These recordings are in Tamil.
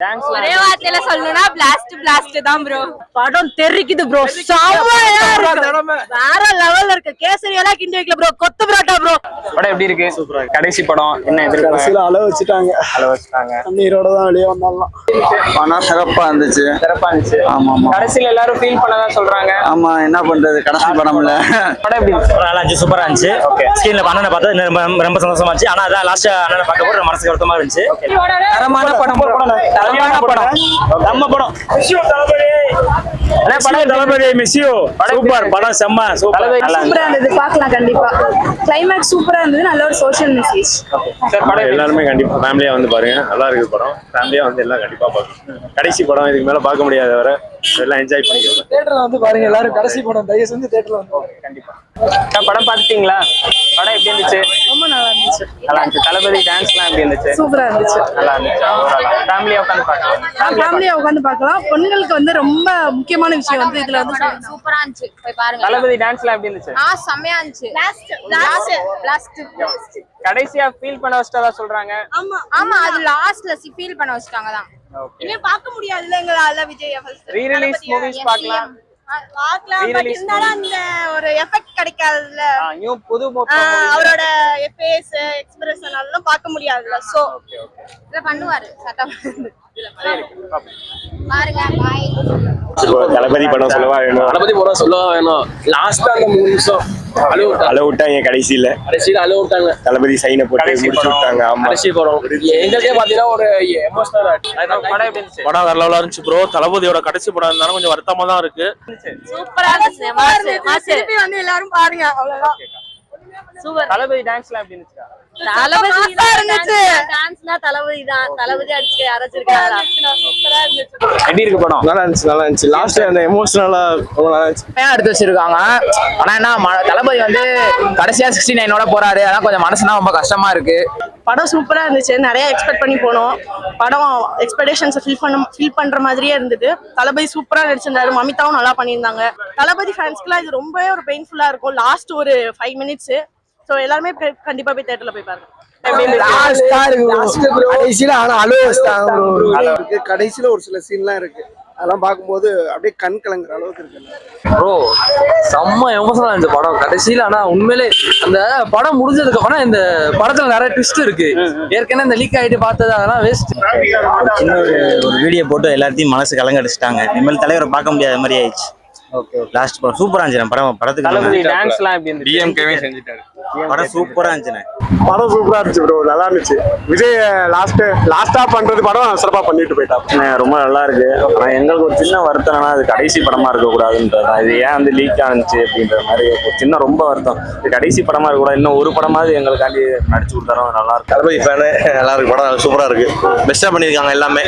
ஒரே வார்த்தையில சொல்லணும்னா பிளாஸ்ட் தான் ப்ரோ. படம் தெரிக்குது ப்ரோ, செமையா இருக்கு, வேற லெவல்ல இருக்கு. கேசரி எல்லாம் கிண்டி வைக்கல ப்ரோ, கொத்து பரோட்டா ப்ரோ. படம் எப்படி இருக்கு? சூப்பரா இருக்கு. கடைசி படம் என்ன எதிர்பார்க்கல? அளவு வச்சுட்டாங்க. தண்ணீரோட தான் வெளியே வந்தாலும் படம் சிறப்பா இருந்துச்சு. ஆமா ஆமா, கடைசியில எல்லாரும் ஃபீல் பண்ணதான் சொல்றாங்க. ஆமா, என்ன பண்றது, கடைசி படம்ல. படம் எப்படி நல்லா இருந்துச்சு, சூப்பரா இருந்துச்சு. ஸ்கிரீன்ல அண்ணனை பார்த்தது ரொம்ப சந்தோஷமா இருந்துச்சு. ஆனா அதான் லாஸ்ட் அண்ணனை பார்க்க போற மனசுக்கு வருத்தமா இருந்துச்சு. தரமான படம், நம்ம படம் தளபதி மிஸ்யூ சூப்பர் படம், செம்ம சூப்பரா இருந்தது, பார்க்கலாம் கண்டிப்பா. கிளைமேக்ஸ் சூப்பரா இருந்தது, நல்ல ஒரு சோஷியல் மெசேஜ். எல்லாருமே கண்டிப்பா ஃபேமிலியா வந்து பாருங்க, நல்லா இருக்கு படம். ஃபேமிலியா வந்து எல்லாம் கண்டிப்பா பாருங்க. கடைசி படம், இதுக்கு மேல பார்க்க முடியாத வர எல்லாம் என்ஜாய் பண்ணிக்கலாம். தியேட்டர்ல வந்து பாருங்க எல்லாரும், கடைசி படம் தயவு செஞ்சு தியேட்டர்ல வந்து கண்டிப்பா. படம் பாத்துட்டீங்களா? படம் எப்படி இருந்துச்சு? ரொம்ப நல்லா இருந்துச்சு. தளபதி டான்ஸ்லாம் எப்படி இருந்துச்சு? சூப்பரா இருந்துச்சு. நல்லா இருந்துச்சு. ஃபேமிலியா உட்காந்து பார்க்கலாம். ஃபேமிலியா உட்காந்து பார்க்கலாம். பெண்களுக்கு வந்து ரொம்ப முக்கியமான விஷயம் வந்து இதுல வந்து சூப்பரா இருந்துச்சு, போய் பாருங்க. தளபதி டான்ஸ்லாம் எப்படி இருந்துச்சு? செமையா இருந்துச்சு. கடைசியா ஃபீல் பண்ண வச்சதா சொல்றாங்க. ஆமா, அது லாஸ்ட்ல ஃபீல் பண்ண வச்சிட்டாங்க தான். இனிமே பார்க்க முடியாதுல எங்களால விஜய் ரீ ரிலீஸ் மூவிஸ் பார்க்கலாம். பட் இருந்தாலும் அந்த ஒரு எஃபெக்ட் கிடைக்காதுல்ல. நியூ புது அவரோட ஃபேஸ் எக்ஸ்பிரஷன் அதெல்லாம் பார்க்க முடியாதுல. சோ இத பண்ணுவாரு சட்டம் பாருங்க. பாய். தளபதி படம் சொல்லவா வேணும். லாஸ்டா அந்த 3 நிமிஷம் அழ விட்டாங்க. கடைசியில அழ விட்டாங்க. தளபதி சைனை போட்டு முடிச்சு விட்டாங்க. ஆமா, கடைசி படம் எங்களுக்கே பாத்தீங்கன்னா ஒரு எமோஷனல் படம் வேற லெவலா இருந்துச்சு ப்ரோ. தளபதியோட கடைசி படம் இருந்தாலும் கொஞ்சம் வருத்தமா தான் இருக்கு. சூப்பரா இருந்துச்சு. திருப்பி வந்து எல்லாரும் பாருங்க, அவ்வளவுதான். சூப்பர். தளபதி டான்ஸ்லாம் எப்படி இருந்துச்சு? தளபதி டான்ஸ்னா தளபதி தான். தளபதி அடிச்சு அரைச்சிருக்காங்க. சூப்பரா இருந்துச்சு. எப்படி இருக்கு படம்? நல்லா இருந்துச்சு. லாஸ்ட் அந்த எமோஷனலா ரொம்ப நல்லா இருந்துச்சு. எடுத்து வச்சிருக்காங்க. ஆனா என்ன, தளபதி வந்து கடைசியா 69ஓட போறாரு. அதான் கொஞ்சம் மனசுனா ரொம்ப கஷ்டமா இருக்கு. படம் சூப்பரா இருந்துச்சு, நிறைய எக்ஸ்பெக்ட் பண்ணி போனோம். படம் எக்ஸ்பெக்டேஷன்ஸ் ஃபில் பண்ற மாதிரியே இருந்தது. தளபதி சூப்பரா நடிச்சிருந்தாரு, மமிதாவும் நல்லா பண்ணியிருந்தாங்க. தளபதி ஃபேன்ஸ்க்குலாம் இது ரொம்பவே ஒரு பெயின்ஃபுல்லா இருக்கும் லாஸ்ட் ஒரு 5 மினிட்ஸ். ஸோ எல்லாருமே கண்டிப்பா போய் தியேட்டர்ல போய் பாருங்க. கடைசியில ஆனா கடைசியில ஒரு சில சீன்லாம் இருக்கு, அதெல்லாம் பார்க்கும்போது அப்படியே கண் கலங்குற அளவுக்கு இருக்கு ப்ரோ. செம்ம எமோஷனலா இருந்துச்சு படம் கடைசியில. ஆனா உண்மையிலே அந்த படம் முடிஞ்சதுக்கு அப்புறம் இந்த படத்துல நிறைய ட்விஸ்ட் இருக்கு. ஏற்கனவே இந்த லீக் ஆயிட்டு பார்த்தது அதெல்லாம் வேஸ்ட். சின்ன ஒரு வீடியோ போட்டு எல்லாத்தையும் மனசு கலங்கடிச்சிட்டாங்க. இனிமேல் தலைவரை பார்க்க முடியாத மாதிரி ஆயிடுச்சு. லாஸ்ட் படம் சூப்பரா இருந்துச்சு. படத்துக்கு தளபதி டான்ஸ்லாம் எப்படி இருந்துச்சு? டிஎம்கேவே செஞ்சிட்டாரு. படம் சூப்பரா இருந்துச்சு. படம் சூப்பரா இருந்துச்சு ப்ரோ, நல்லா இருந்துச்சு. விஜய் லாஸ்டா பண்றது படம் சிறப்பா பண்ணிட்டு போயிட்டாங்க. ரொம்ப நல்லா இருக்கு. ஆனா எங்களுக்கு ஒரு சின்ன வருத்தம்னா அது கடைசி படமா இருக்க கூடாதுன்றதான். இது ஏன் வந்து லீக் ஆனிச்சு அப்படின்ற மாதிரி ஒரு சின்ன ரொம்ப வருத்தம். இது கடைசி படமா இருக்க கூடாது, இன்னும் ஒரு படமாவது எங்களுக்காண்டி நடிச்சு கொடுத்தாலும் நல்லா இருக்கும். தளபதி ஃபேனு நல்லா இருக்கு. படம் சூப்பரா இருக்கு, பெஸ்டா பண்ணிருக்காங்க எல்லாமே.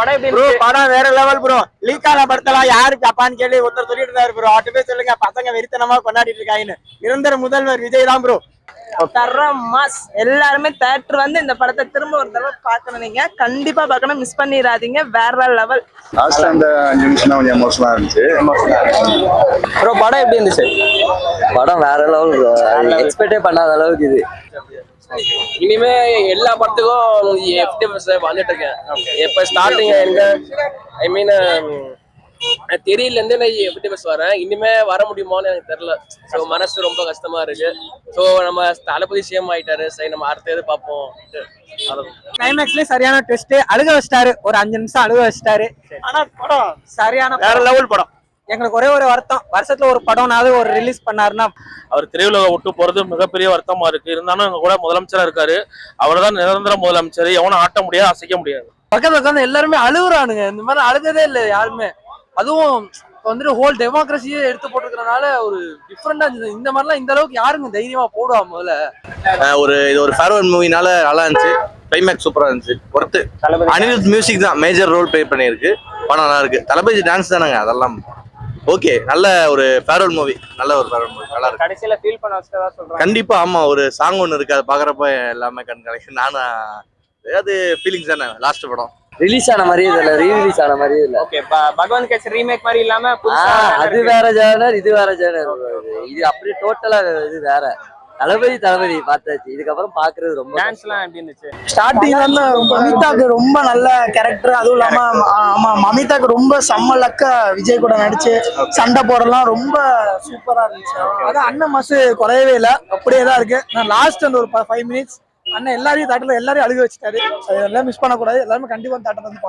படம் எப்படி இருக்கு? படம் வேற லெவல் ப்ரோ. லீக் ஆன படத்தெல்லாம் யாரு ஜப்பான் கேள்வி ஒருத்தர் சொல்லிட்டு இருந்தாரு ப்ரோ. ஆட்டுமே சொல்லுங்க, பசங்க வெறித்தனமா கொண்டாடிட்டு இருக்காங்கன்னு. நிரந்தர முதல்வர் விஜய் தான் ப்ரோ. தரம் மாஸ். எல்லாருமே தியேட்டர் வந்து இந்த படத்தை திரும்ப ஒரு தடவை பார்க்கணும். நீங்க கண்டிப்பா பார்க்கணும், மிஸ் பண்ணிடாதீங்க. வேற லெவல். லாஸ்ட் அந்த 5 நிமிஷம் தான் கொஞ்சம் எமோஷனலா இருந்துச்சு. ப்ரோ படம் எப்படி இருந்துச்சு? படம் வேற லெவல் ப்ரோ. எக்ஸ்பெக்டே பண்ணாத அளவுக்கு இது. இனிமே எல்லா படத்துக்கும் எஃப்டிஎஸ் வந்துட்டு இருக்கேன். எப்ப ஸ்டார்டிங் எங்க ஐ மீன் தெரியல இருந்து நான் எஃப்டிஎஸ் வரேன். இனிமே வர முடியுமான்னு எனக்கு தெரியல. ஸோ மனசு ரொம்ப கஷ்டமா இருக்கு. ஸோ நம்ம தளபதி சிஎம் ஆயிட்டாரு, சரி நம்ம அடுத்தது பார்ப்போம். கிளைமேக்ஸ்லயே சரியான ட்விஸ்ட். அழுக வச்சிட்டாரு, ஒரு 5 நிமிஷம் அழுக வச்சிட்டாரு. ஆனா படம் சரியான வேற லெவல் படம். எங்களுக்கு ஒரே ஒரு வருத்தம், வருஷத்துல ஒரு படம்னாவது ஒரு ரிலீஸ் பண்ணாருன்னா. அவர் திரையுலக விட்டு போறது மிகப்பெரிய வருத்தமா இருக்கு. இருந்தாலும் எங்க கூட முதலமைச்சரா இருக்காரு. அவர் தான் நிரந்தர முதலமைச்சர். எவனும் ஆட்ட முடியாது, அசைக்க முடியாது. பக்கத்துல உட்காந்து எல்லாருமே அழுகுறானுங்க. இந்த மாதிரி அழுததே இல்லை யாருமே. அதுவும் வந்துட்டு ஹோல் டெமோக்ரஸியே எடுத்து போட்டுக்கிறனால ஒரு டிஃப்ரெண்டா இருந்தது. இந்த மாதிரிலாம் இந்த அளவுக்கு யாருங்க தைரியமா போடுவா முதல்ல. இது ஒரு ஃபேர்வெல் மூவினால நல்லா இருந்துச்சு. கிளைமேக்ஸ் சூப்பரா இருந்துச்சு. ஒருத்து அனிருத் மியூசிக் தான் மேஜர் ரோல் ப்ளே பண்ணியிருக்கு. படம் நல்லா இருக்கு. தளபதி டான்ஸ் தானங்க, அதெல்லாம் ஓகே. நல்ல ஒரு ஃபேர்வெல் மூவி, நல்ல ஒரு ஃபேர்வெல் மூவி, நல்லா இருக்கு. கடைசியில ஃபீல் பண்ண வச்சதா சொல்றாங்க. கண்டிப்பா ஆமா, ஒரு சாங் ஒன்று இருக்கு, அதை பாக்குறப்ப எல்லாமே கண் கலெக்ஷன். நானும் அது ஃபீலிங்ஸ் தானே. லாஸ்ட் படம் ரிலீஸ் ஆன மாதிரியே இல்ல, ரீரிலீஸ் ஆன மாதிரியே இல்ல. ஓகே, பகவான் கேட்ஸ் ரீமேக் மாதிரி இல்லாம அது வேற ஜானர், இது வேற ஜானர். இது அப்படியே டோட்டலா இது வேற. தளபதி பார்த்தாச்சு, இதுக்கப்புறம் பாக்குறது ரொம்ப டான்ஸ் எல்லாம் எப்படி இருந்துச்சு? ஸ்டார்டிங்ல இருந்து மமிதாக்கு ரொம்ப நல்ல கேரக்டர், அதுவும் இல்லாம ஆமா மமிதாக்கு ரொம்ப செம்ம லக்கா விஜய் கூட நடிச்சு சண்டை போடலாம் ரொம்ப சூப்பரா இருந்துச்சு. அதான் அண்ணன் மாசு குறையவே இல்லை, அப்படியே தான் இருக்கு. நான் லாஸ்ட் அந்த ஒரு 5 மினிட்ஸ் அண்ணன் எல்லாரையும் அழுக வச்சுட்டாரு. அதெல்லாம் மிஸ் பண்ணக்கூடாது, எல்லாருமே கண்டிப்பா தேட்டர் வந்து பார்க்கணும்.